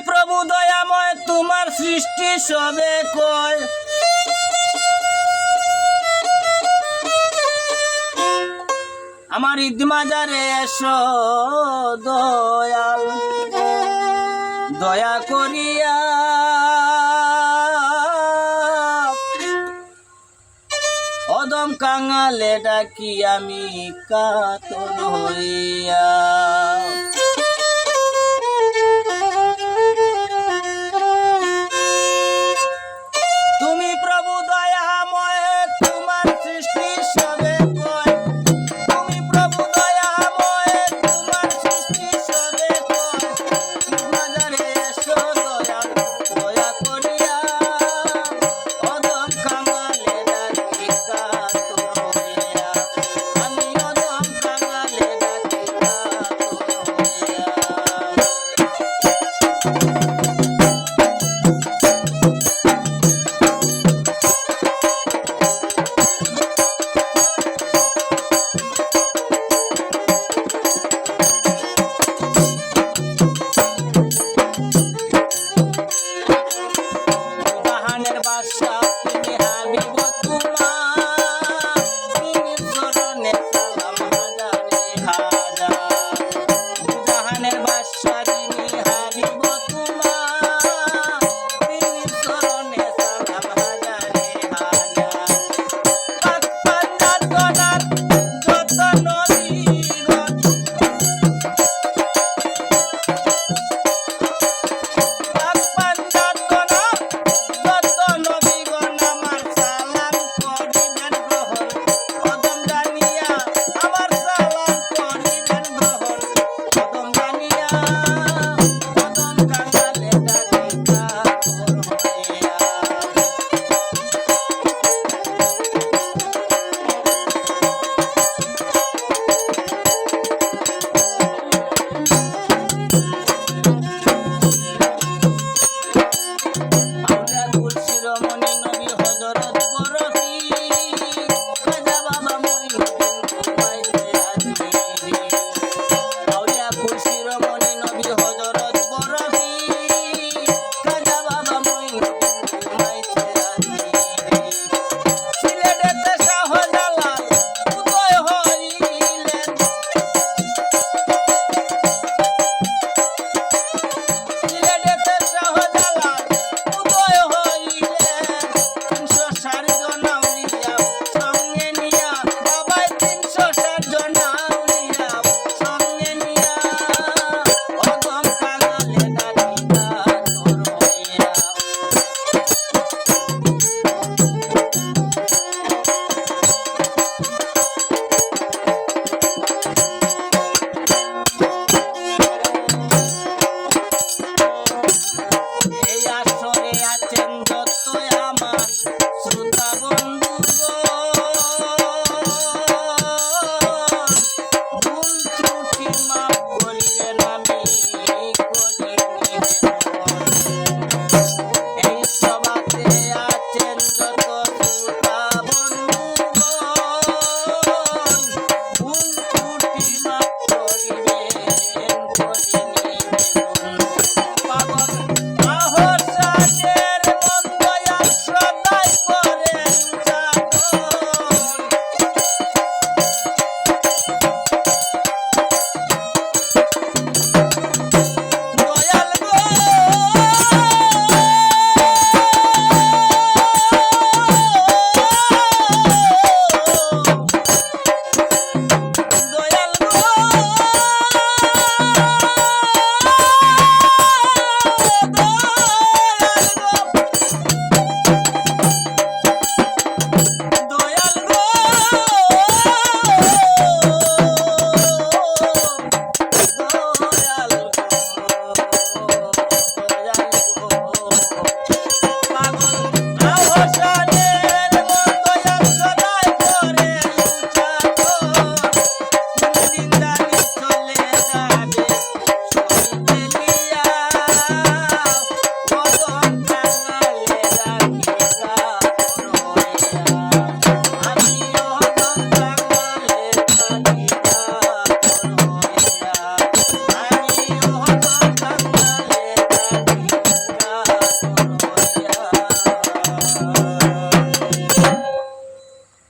প্রভু দয়াময় তোমার সৃষ্টি সবে কয় আমার ঈদ মাজারে এসো দয়াল দয়া করিয়া অদম কাঙালে ডাকি আমি কাতর হইয়া তুমি প্রভু দয়াময় তোমার সৃষ্টি সবে কয় তুমি প্রভু দয়াময় তোমার সৃষ্টি সবে কয় মাজারে এসো দয়াল দয়া করিয়া অদম কাঙালে ডাকি কাতর হইয়া আমি অদম কাঙালে ডাকি কাতর হইয়া জাহানের বাদশা তুমি হাবিব তোমার তুমি চরণে সালাম হাজারে হাজার জাহানের বাদশা তুমি হাবিব তোমার তুমি চরণে সালাম হাজারে হাজার পাক পাঞ্জাত গণার যত নবীগণ পাক পাঞ্জাত গণার যত নবীগণ আমার সালাম করিবেন গ্রহণ কদম জানিয়া আমার সালাম করিবেন গ্রহণ কদম জানিয়া কদম কাঙালে ডাকি কাতর হইয়া আউলিয়া কুল শিরোমণি নবী হযরত বরফি খাজা বাবা মঈনুদ্দিন কুমাইতে আজমিরি আউলিয়া কুল শিরোমণি